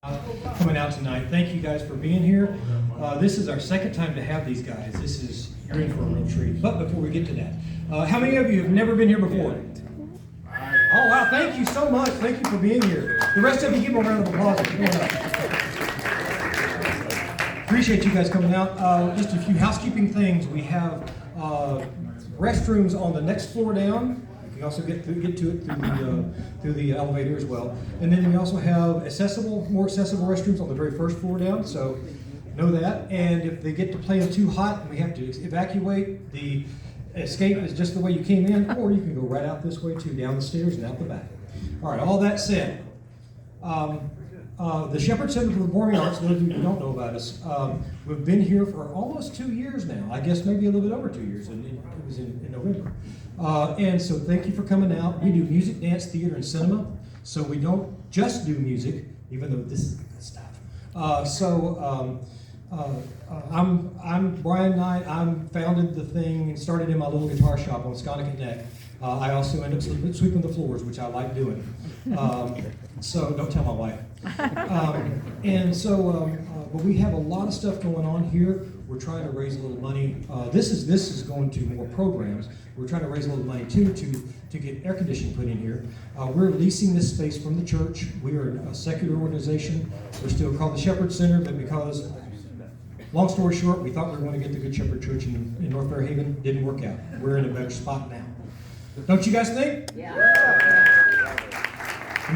Coming out tonight. Thank you guys for being here. This is our second time to have these guys. You're in for a real treat. But before we get to that, how many of you have never been here before? Oh wow, thank you so much. Thank you for being here. The rest of you, give them a round of applause. Come on up. Appreciate you guys coming out. Just a few housekeeping things. We have restrooms on the next floor down. You can also get to it through the elevator as well. And then we also have more accessible restrooms on the very first floor down. So know that. And if they get to playing too hot and we have to evacuate, the escape is just the way you came in, or you can go right out this way too, down the stairs and out the back. All right. All that said, the Sheppard Center for the Performing Arts, those of you who don't know about us, we've been here for almost 2 years now. I guess maybe a little bit over 2 years. It was in November. And so thank you for coming out. We do music, dance, theater, and cinema. So we don't just do music, even though this is good stuff. I'm Brian Knight. I founded the thing and started in my little guitar shop on Sconnick Neck. I also end up sweeping the floors, which I like doing. So don't tell my wife. But we have a lot of stuff going on here. We're trying to raise a little money. This is going to more programs. We're trying to raise a little money too to get air conditioning put in here. We're leasing this space from the church. We are a secular organization. We're still called the Sheppard Center, but because, long story short, we thought we were going to get the Good Shepherd Church in North Fairhaven. Didn't work out. We're in a better spot now. Don't you guys think? Yeah. We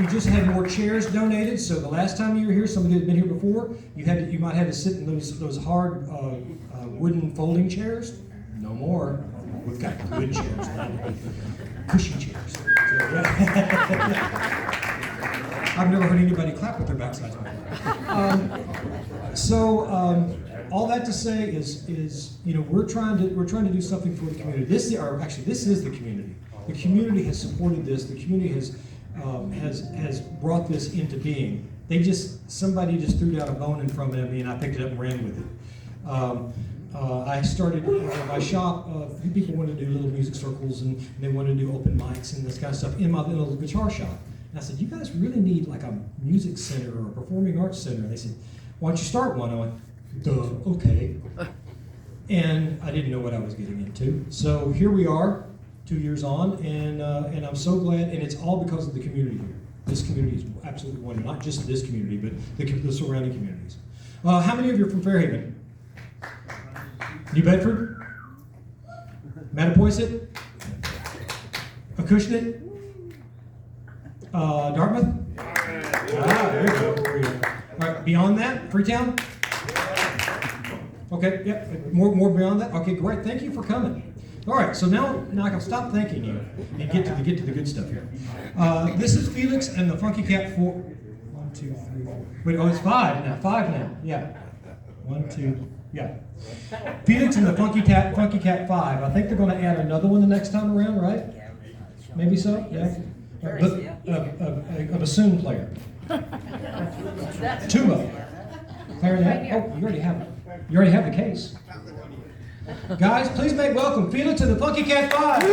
just had more chairs donated. So the last time you were here, somebody had been here before. You might have to sit in those hard wooden folding chairs. No more. We've got good chairs, cushy chairs. I've never heard anybody clap with their backsides. All that to say is we're trying to do something for the community. This is the community. The community has supported this. The community has brought this into being. Somebody just threw down a bone in front of me, and I picked it up and ran with it. I started my shop. People want to do little music circles, and they want to do open mics and this kind of stuff in my little guitar shop. And I said, you guys really need like a music center or a performing arts center. And they said, why don't you start one? I went, duh, okay. And I didn't know what I was getting into. So here we are, 2 years on, and I'm so glad, and it's all because of the community here. This community is absolutely wonderful, not just this community, but the surrounding communities. How many of you are from Fairhaven? New Bedford? Mattapoisett? Acushnet? Dartmouth? There you go. All right, beyond that, Freetown? Okay, yep, more beyond that? Okay, great, thank you for coming. All right, so now I can stop thanking you and get to the good stuff here. This is Felix and the Funky Cat 4. 1, 2, 3, 4. Wait, it's 5 now. 5 now. Yeah. 1, 2. Yeah. Felix and the Funky Cat 5. I think they're going to add another one the next time around, right? Maybe so. Yeah. A bassoon player. 2 of them. Clarinet. Oh, you already have it. You already have the case. Guys, please make welcome Felix and the Funky Cat 5.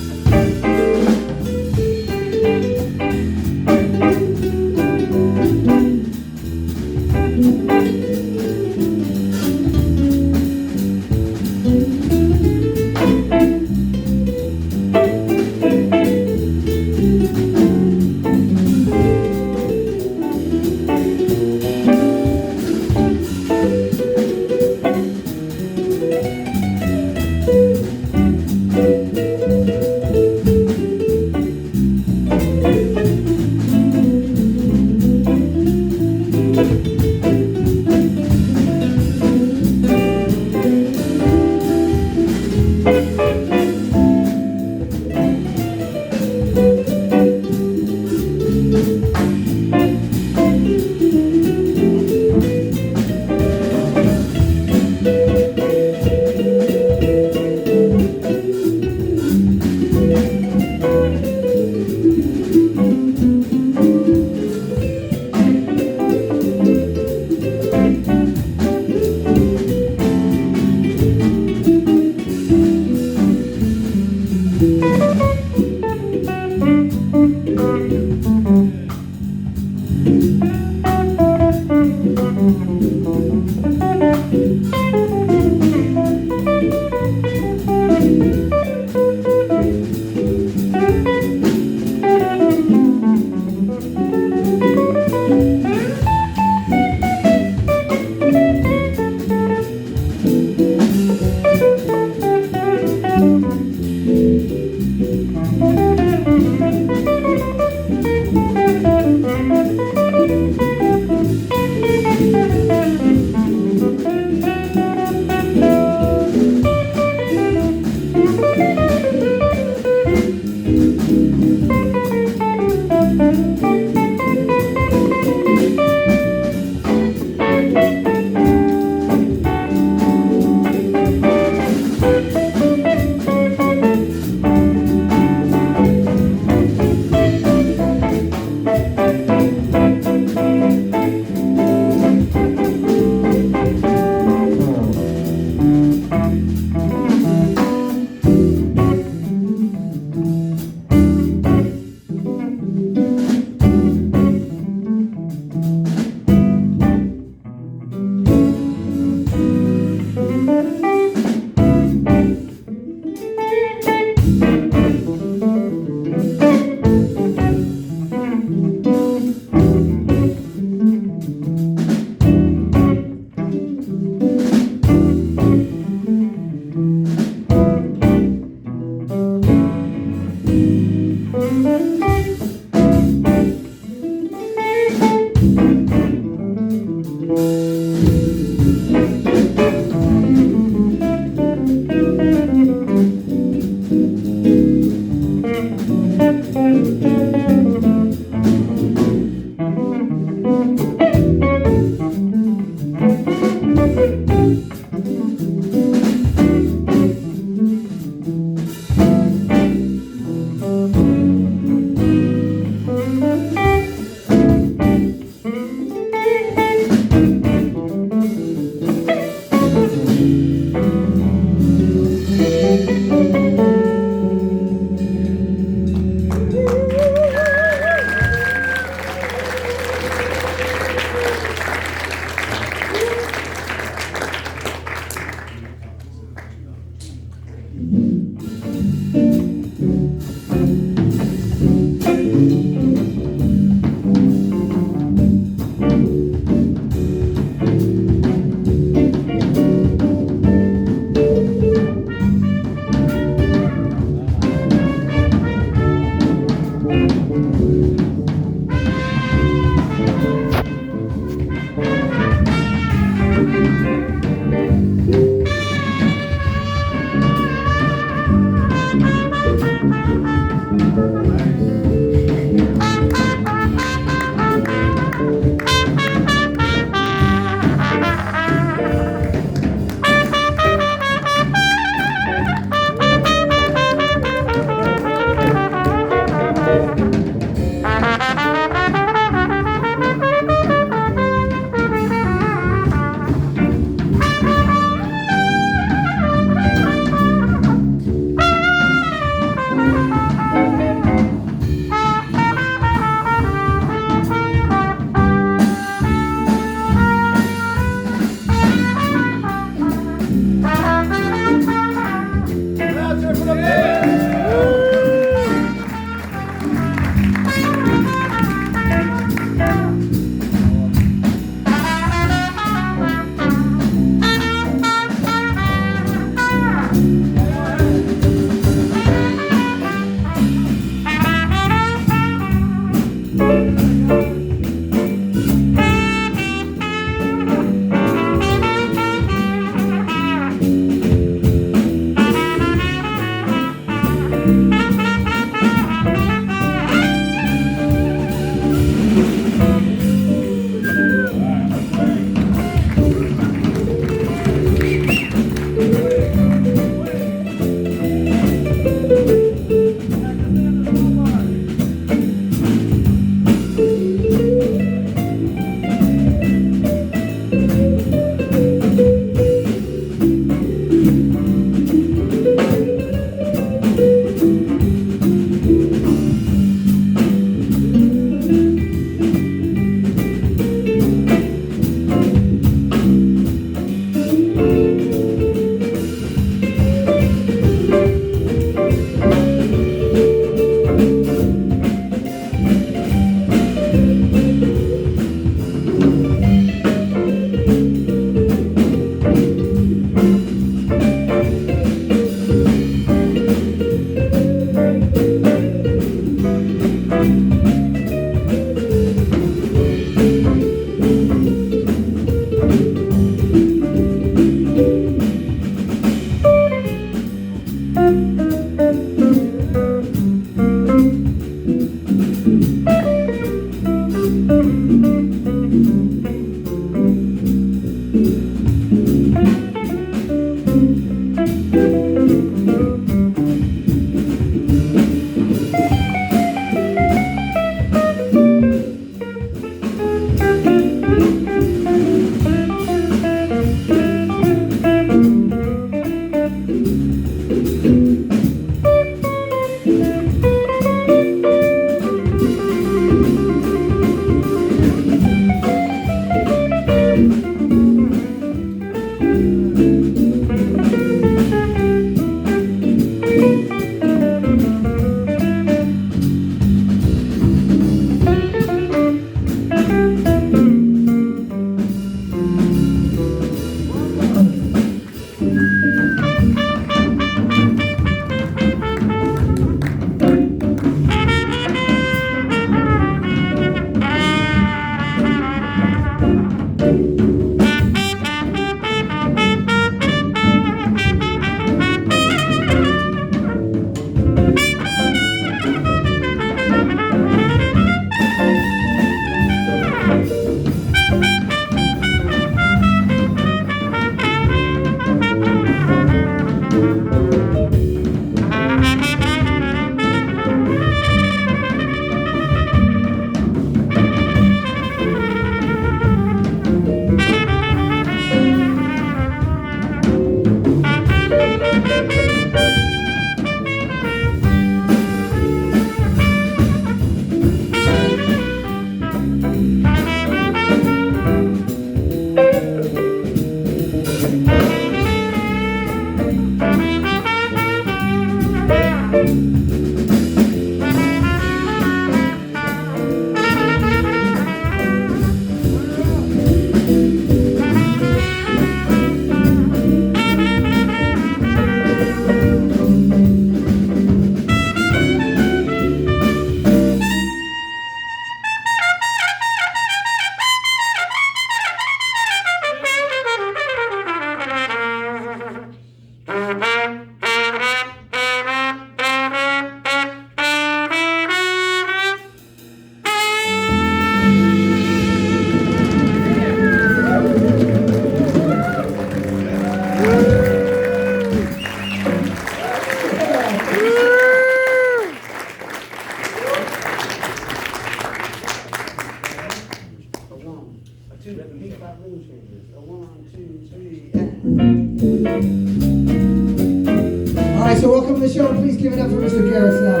So welcome to the show. Please give it up for Mr. Garrett Snell.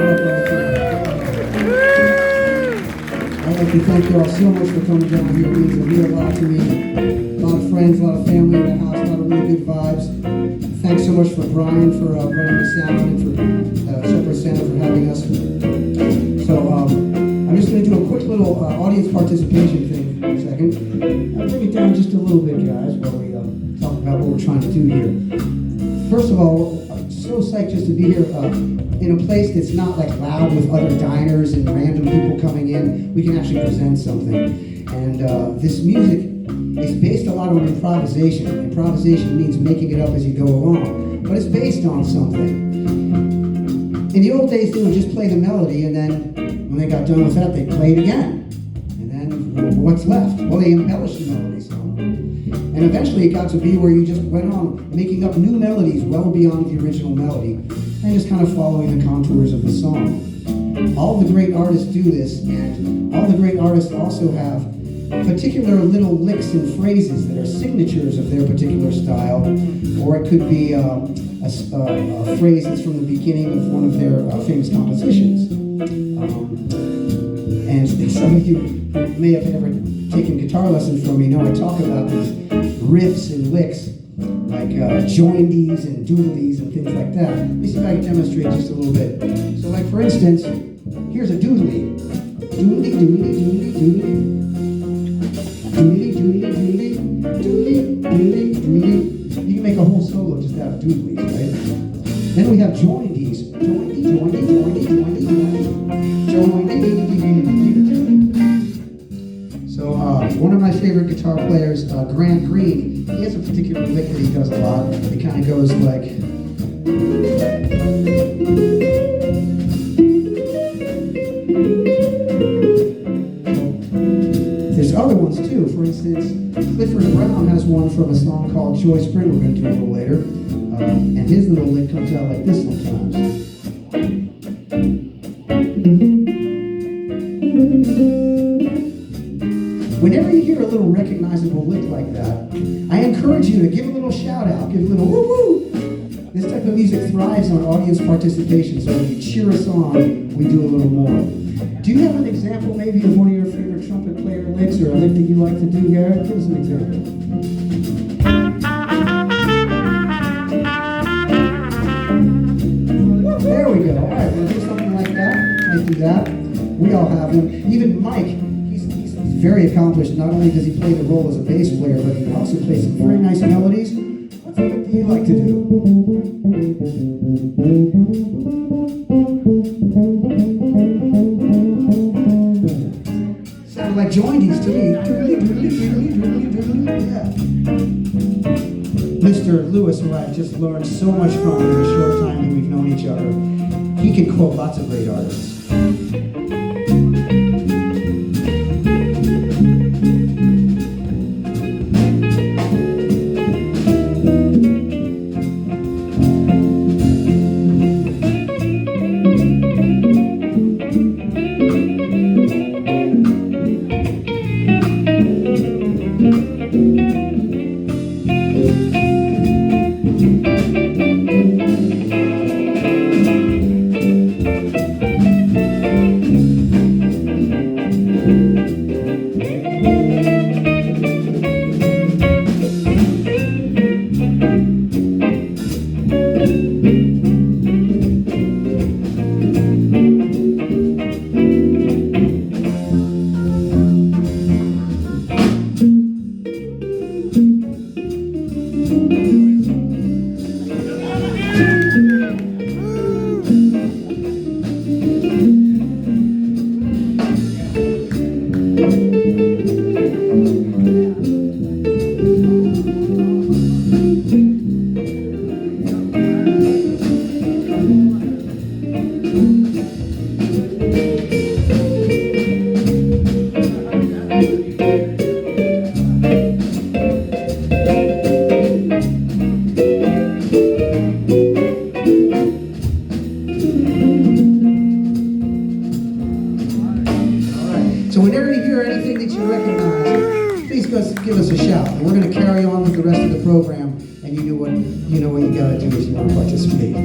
I'd like to thank you all so much for coming down here. It means a real lot to me. A lot of friends, a lot of family in the house, a lot of really good vibes. Thanks so much for Brian for running the sound and for Sheppard Center for having us. So I'm just going to do a quick little audience participation thing for a second. I'll bring it down just a little bit, guys, while we talk about what we're trying to do here. First of all, so psyched just to be here in a place that's not like loud with other diners and random people coming in. We can actually present something. And this music is based a lot on improvisation. Improvisation means making it up as you go along, but it's based on something. In the old days, they would just play the melody, and then when they got done with that, they played again. And then what's left? Well, they embellished the melody some. And eventually it got to be where you just went on making up new melodies well beyond the original melody and just kind of following the contours of the song. All the great artists do this, and all the great artists also have particular little licks and phrases that are signatures of their particular style, or it could be a phrase that's from the beginning of one of their famous compositions. And some of you may have ever taken guitar lessons from me know I talk about these riffs and licks, like joindies and doodlies and things like that. Let me see if I can demonstrate just a little bit. So like for instance, here's a doodly. Doodly, doodly, doodly, doodly. Doodly, doodly, doodly, doodly, doodly, doodly. You can make a whole solo just out of doodlies, right? Then we have joindies. Joindy, joindy, joindy, joindy, joindy. Joindy, doodly, doodly. So one of my favorite guitar players, Grant Green, he has a particular lick that he does a lot. It kind of goes like... one from a song called Joy Spring we're going to do a little later. And his little lick comes out like this sometimes. Whenever you hear a little recognizable lick like that, I encourage you to give a little shout out, give a little woo woo. This type of music thrives on audience participation, so if you cheer us on, we do a little more. Do you have an example maybe of one of your favorite trumpet player licks or a lick that you like to do, Garrett? Give us an example. There we go. All right, we'll do something like that. Might do that. We all have them. Even Mike, he's very accomplished. Not only does he play the role as a bass player, but he can also play some very nice melodies. What do you like to do? Sounded like jointies to me. Yeah. Mr. Lewis, who I've just learned so much from in the short time that we've known each other, he can quote lots of great artists. So whenever you hear anything that you recognize, please give us a shout. And we're going to carry on with the rest of the program, and you know what you got to do if you want to participate.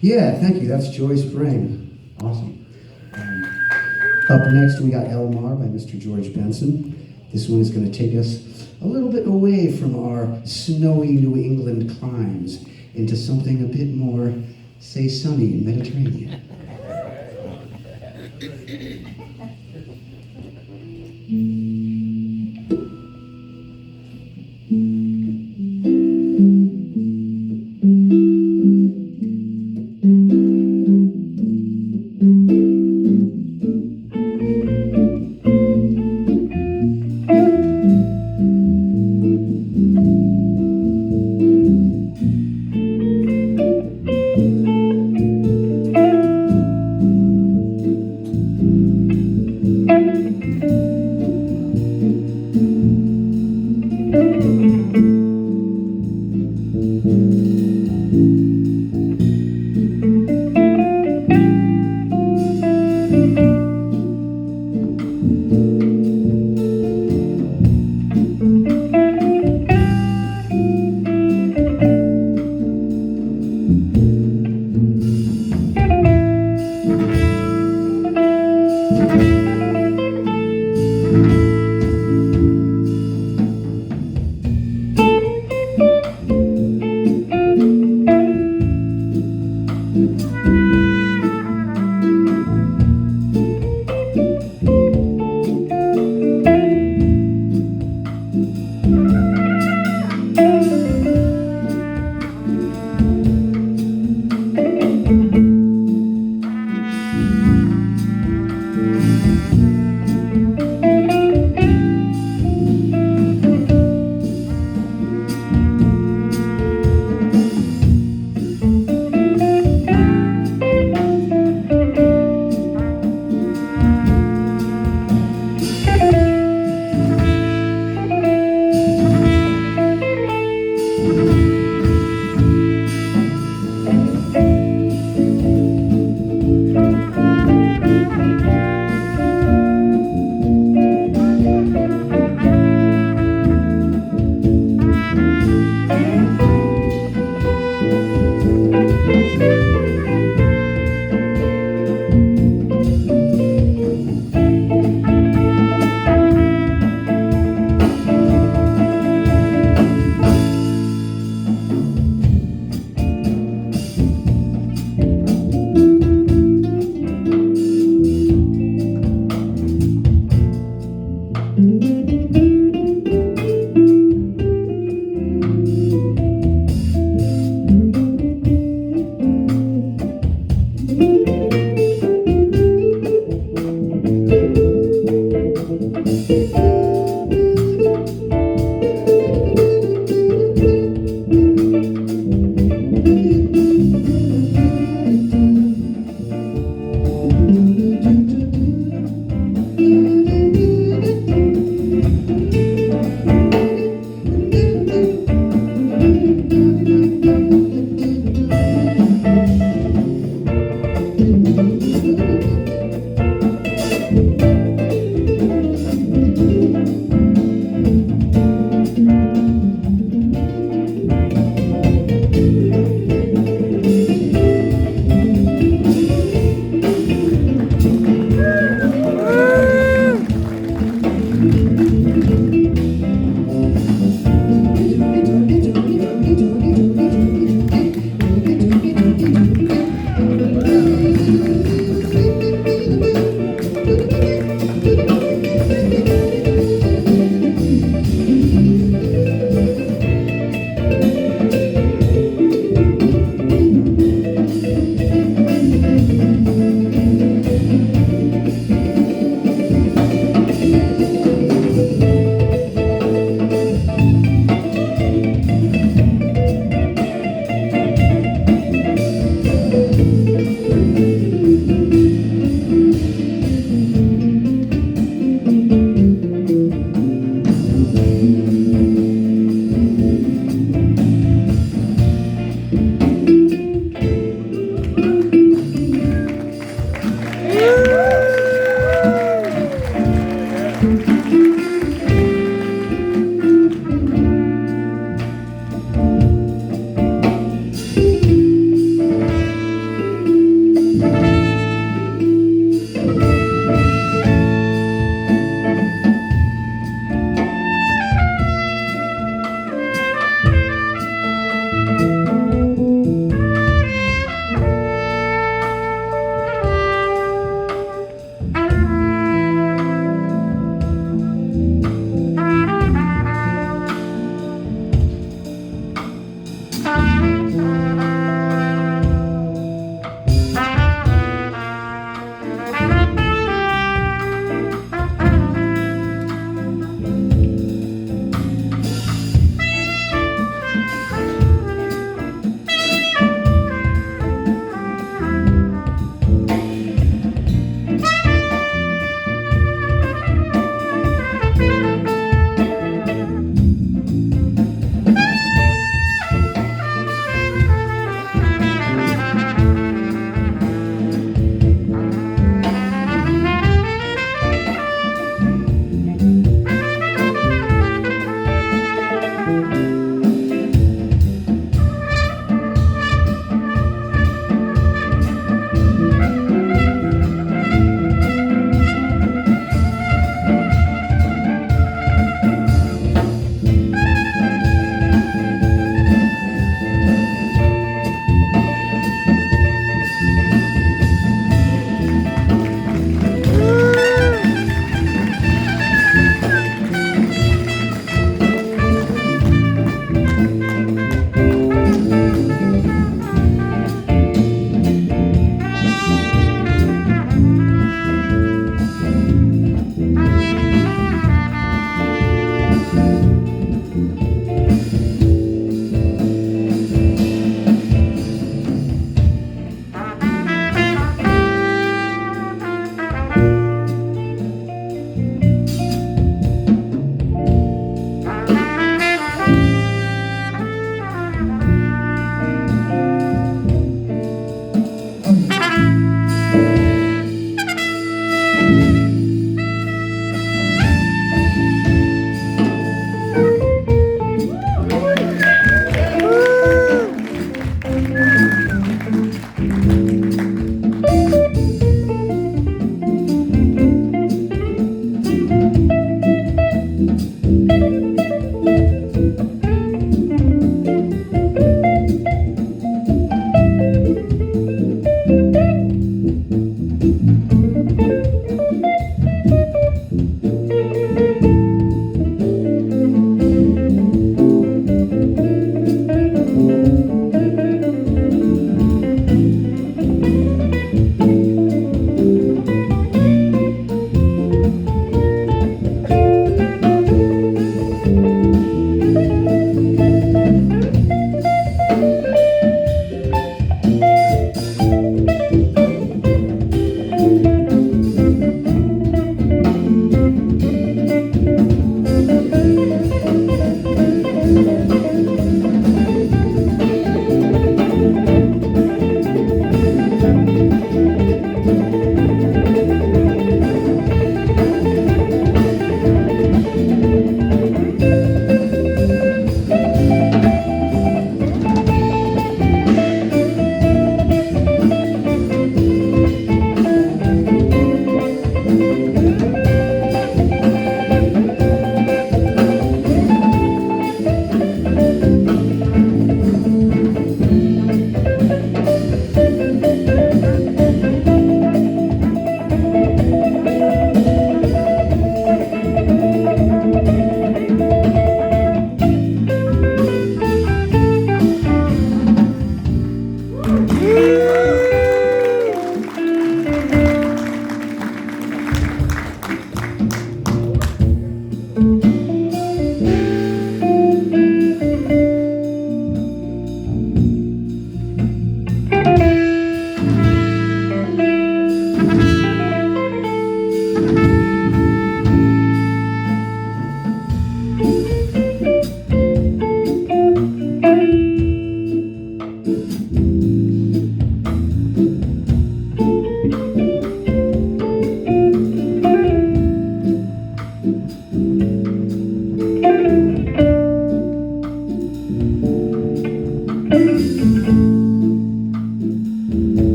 Yeah, thank you. That's Joy Spring. Awesome. Up next, we got Elmar by Mr. George Benson. This one is going to take us a little bit away from our snowy New England climes into something a bit more, say, sunny and Mediterranean.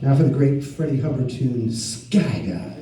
Now for the great Freddie Hubbard tune, Sky Dive.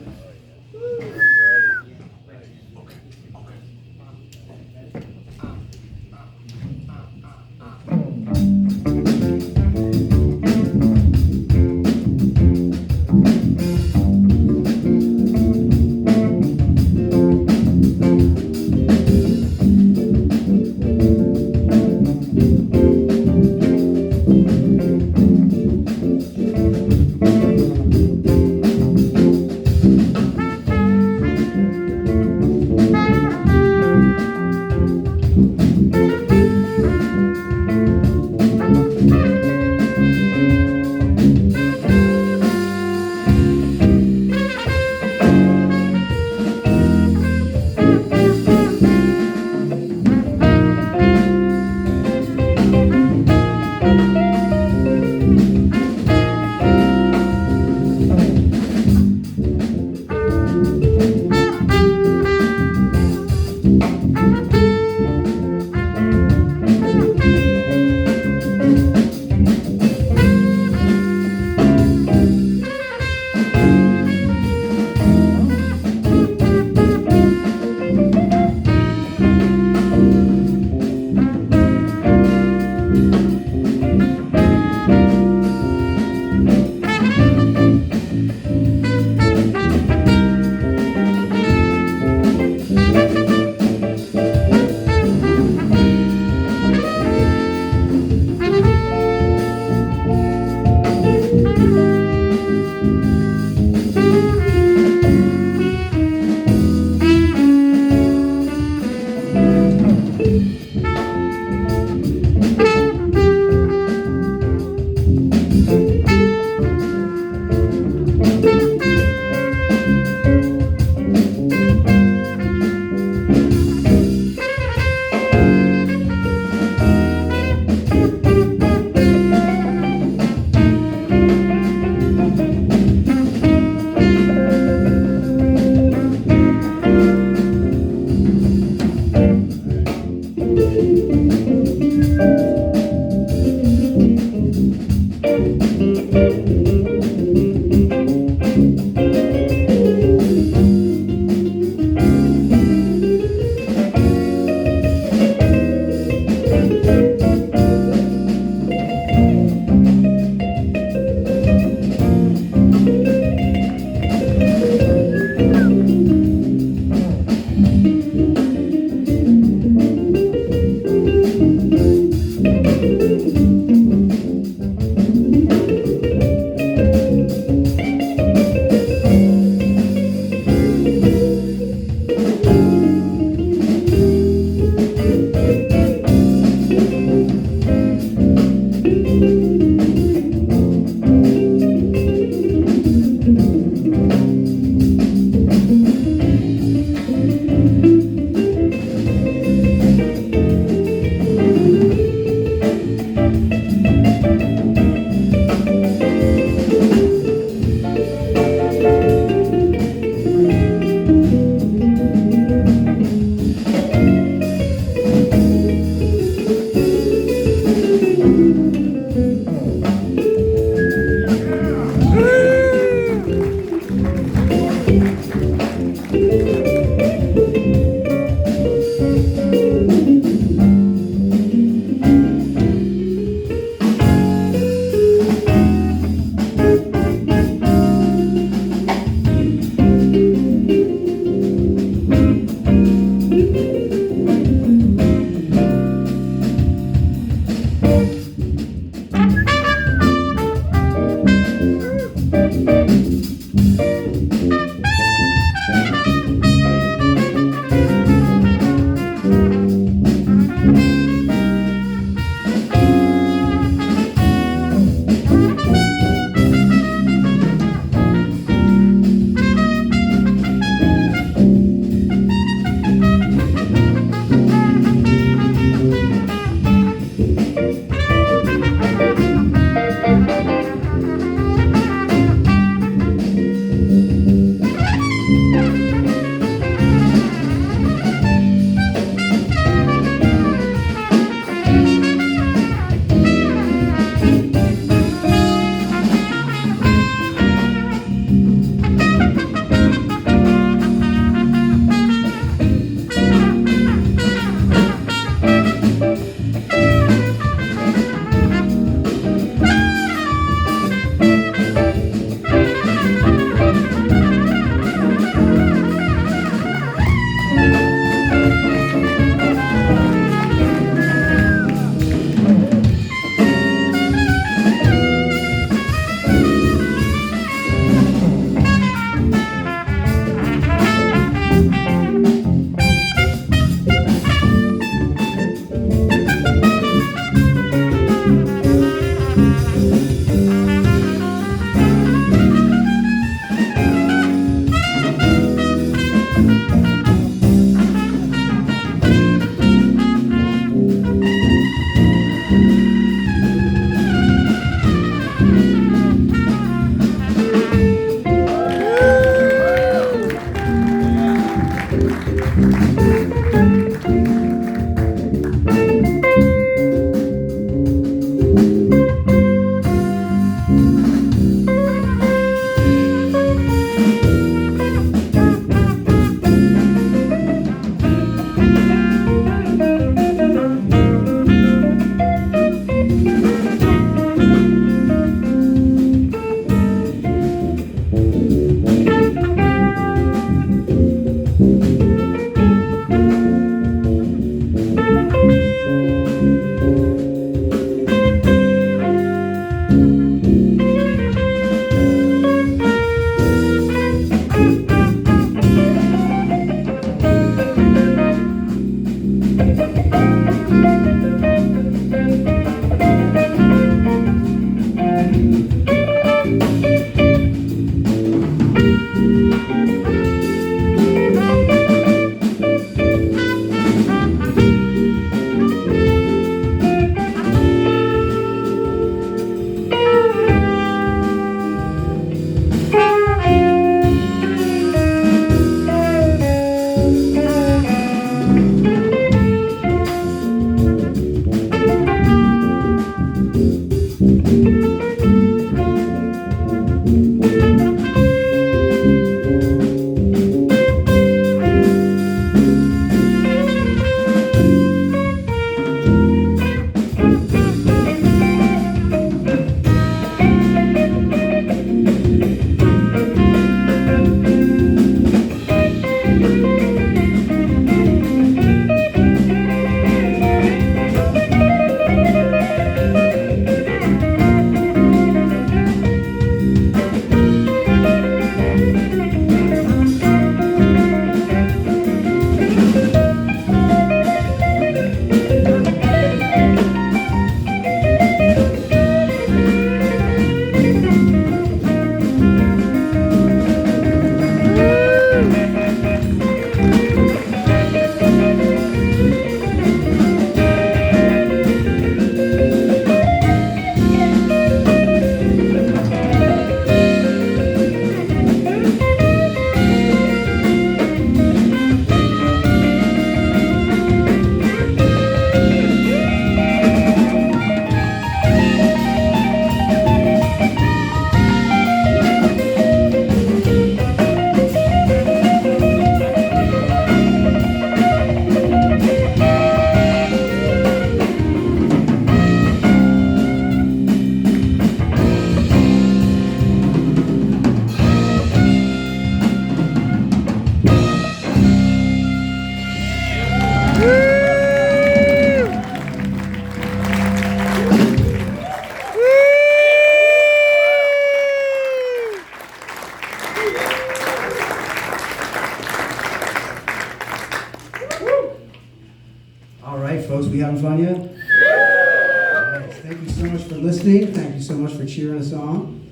Thank you so much for listening. Thank you so much for cheering us on.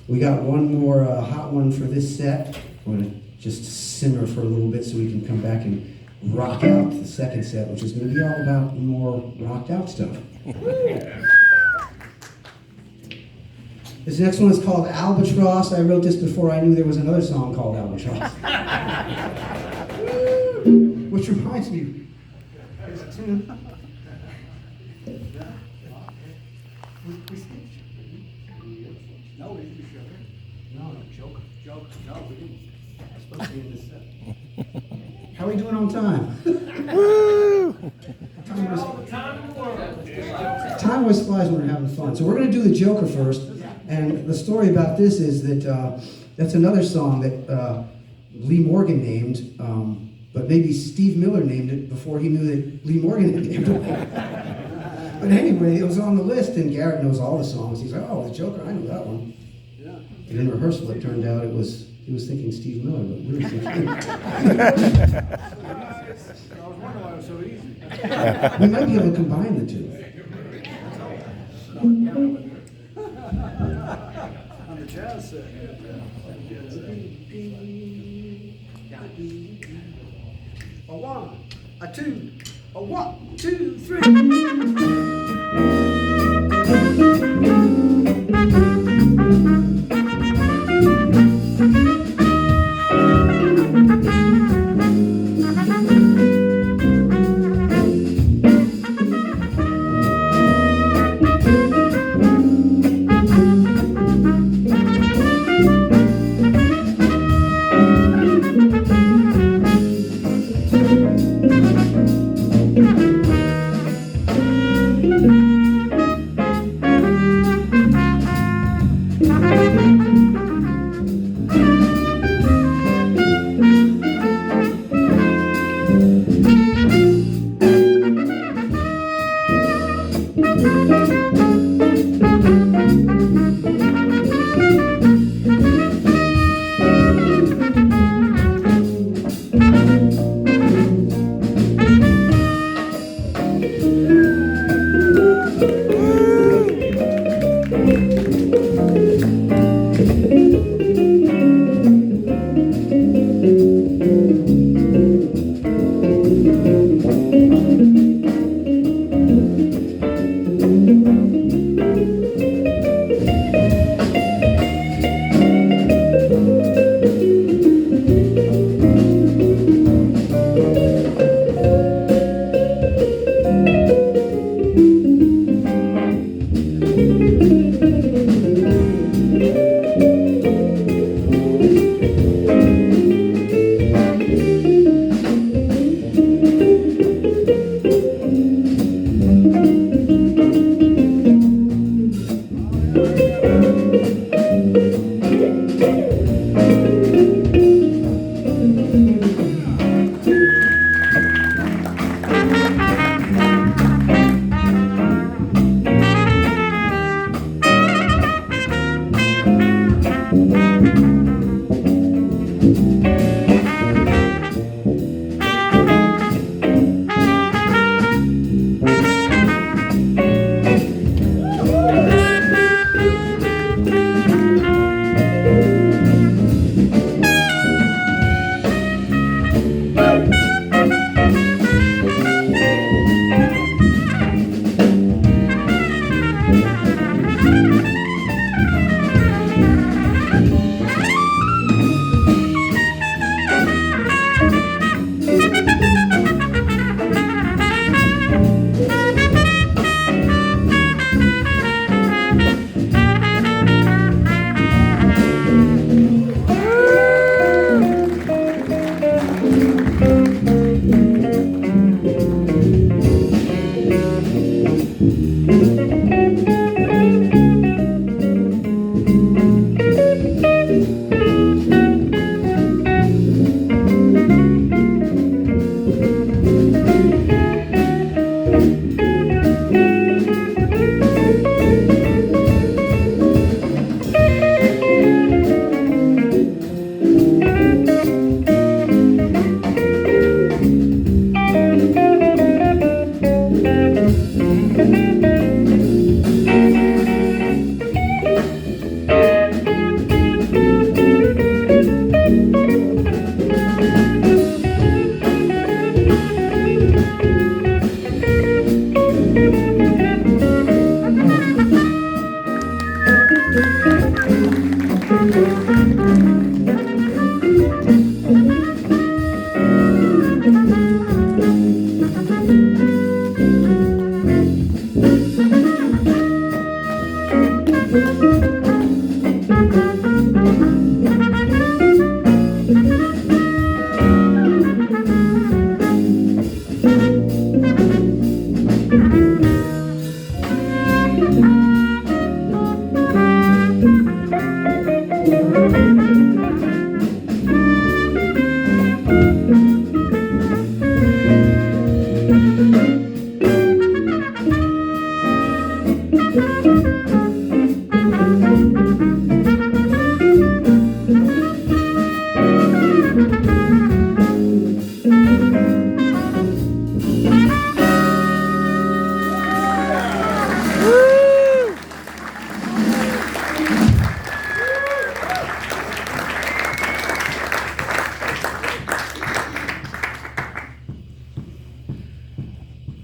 We got one more hot one for this set. We're going to just simmer for a little bit so we can come back and rock out the second set, which is going to be all about more rocked out stuff. This next one is called Albatross. I wrote this before I knew there was another song called Albatross. Which reminds me, here's a tune. No, we didn't show it. No, Joker. No, we didn't. I'm supposed to be in this set. How are we doing on time? Time always flies when we're having fun. So we're going to do the Joker first. And the story about this is that that's another song that Lee Morgan named, but maybe Steve Miller named it before he knew that Lee Morgan had named it. But anyway, it was on the list, and Garrett knows all the songs. He's like, oh, the Joker, I know that one. Yeah. And in rehearsal, it turned out he was thinking Steve Miller, but we were thinking. I was wondering why it was so easy. We might be able to combine the two. On the jazz set. A one, a two, a 1, 2, 3.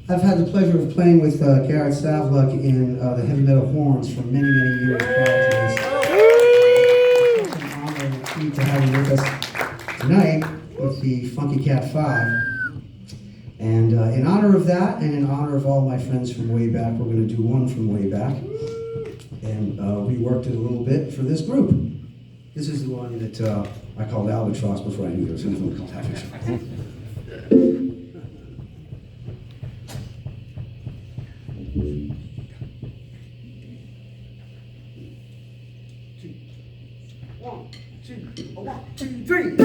I've had the pleasure of playing with Garrett Savluck in the Heavy Metal Horns for many, many years prior to this. It's such an honor and a treat to have you with us tonight with the Funky Cat 5. And in honor of that, and in honor of all my friends from way back, we're going to do one from way back. And reworked it a little bit for this group. This is the one that I called Albatross before I knew there was another one called Albatross. One, two, three.